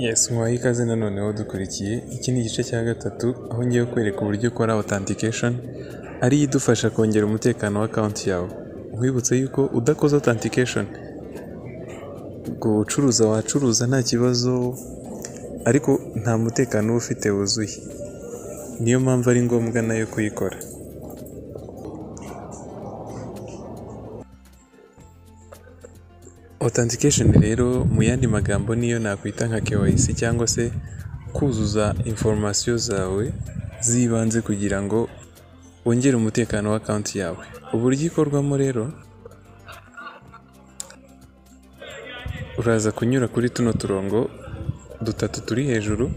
Yes, mwaha ikaze noneho dukurikiye. Iki ni igice cya gatatu aho ngiye kwereka uburyo ukora Authentication ari idufasha kongera umutekano wa account yawe. Nkwibutse yuko udakoze Authentication gucuruza wacuruza nta kibazo ariko nta mutekano uba ufite wuzuye. Niyo mpamvu ari ngombwa nayo kuyikora. Authentication rero mu yandi magambo niyo nakwita nka KYC cyangwa se kuzuza information zawe zibanze kugira ngo wongere umutekano wa account yawe. Uburyo ikorwamo rero uraza kunyura kuri tuno turongo dutatu turi hejuru,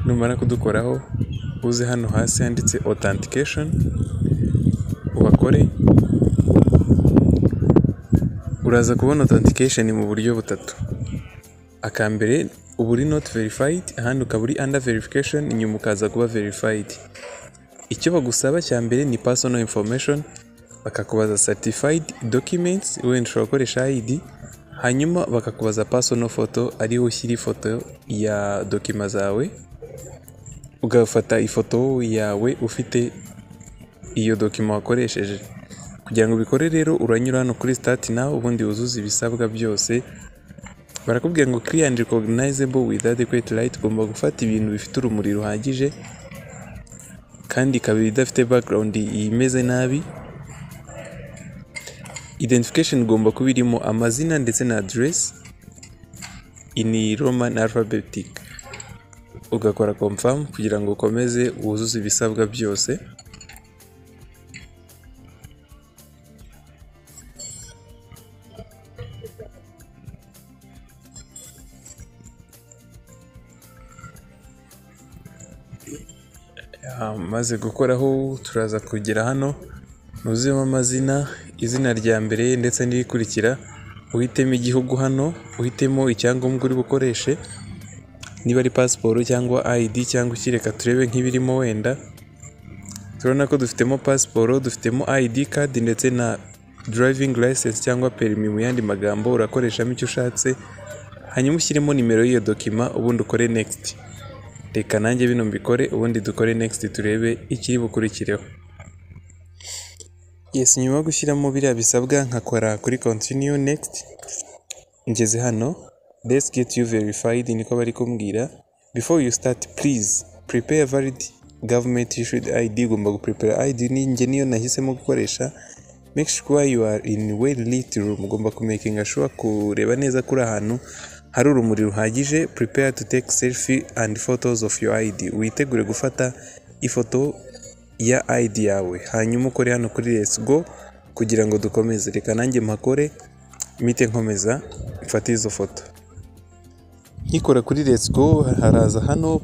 numara kudukoraho uze hano hasi handitse Authentication wakore. Uraza kubona Authentication mu buryo butatu. Akambere uba uri not verified, ahandi ukaba uri under verification, inyuma ukaza kuba verified. Icyo bagusaba cya mbere ni personal information, bakakubaza certified documents, wenda ushobora gukoresha ID, hanyuma bakakubaza personal photo, ariho ushyira ifoto ya dokima zawe, ugafata ifoto yawe ufite iyo dokima wakoresheje. Kugira ngo ubikore rero uranyura hano kuri Start Now, ubundi wuzuza ibisabwa byose. Barakubwira ngo clear and recognizable with adequate light, ugomba gufata ibintu bifite urumuri ruhagije kandi ikaba idafite background imeze nabi. Identification ugomba kuba irimo amazina ndetse na address in Roman alphabetic. Ugakora confirm kugira ngo ukomeze wuzuze ibisabwa byose. Maze gukoraho turaza kugera hano, nuzemo amazina, izina rya mbere ndetse n'irikurikira, uhitemo igihugu hano, uhitemo icyangombwa uri bukoreshe, niba ari passport cyangwa ID cyangwa ikireka turebe nk'ibirimo wenda. Turabona ko dufitemo passport, dufitemo ID card ndetse na driving license cyangwa permis mu yandi magambo, urakoreshamo icyo ushatse, hanyuma ushyiremo nimero y'iyo dokima, ubundi ukore next. Reka nanjye bino mbikore ubundi dukore next turebe ikiri bukurikireho. Yes, nyuma yo gushyiramo biriya bisabwa nkakora kuri continue next. Ngeze hano, let's get you verified, niko bari kumbwira. Before you start, please prepare valid government issued ID. Ugomba guprepare ID, ninjye niyo nahisemo gukoresha. Make sure you are in well lit room. Ugomba kumakinga sure kureba neza kuri ahantu hari urumuri ruhagije. Prepare to take selfie and photos of your ID. Witegure gufata ifoto ya ID yawe, hanyuma ukore hano kuri let's go kugira ngo dukomeze. Reka nanjye mpakore mite nkomeza mfate izo foto. Nkikora kuri let's go haraza hano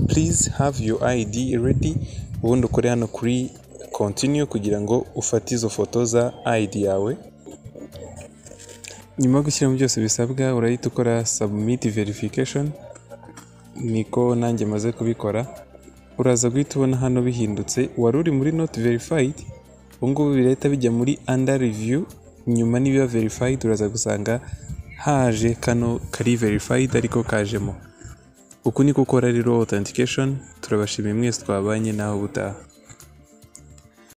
please have your ID ready, ubundi ukore hano kuri continue kugira ngo ufate izo foto za ID yawe. Nyuma yo gushyiramo byose bisabwa urahita ukora submit verification, niko nanjye maze kubikora. Uraza guhita ubona hano bihindutse, wari uri muri not verified, ubungubu birahita bijya muri under review. Nyuma niba verified uraza gusanga haje kano kari verified ariko kajemo. Uku niko ukora rero Authentication. Turabashimiye mwese twabanye naho ubutaha.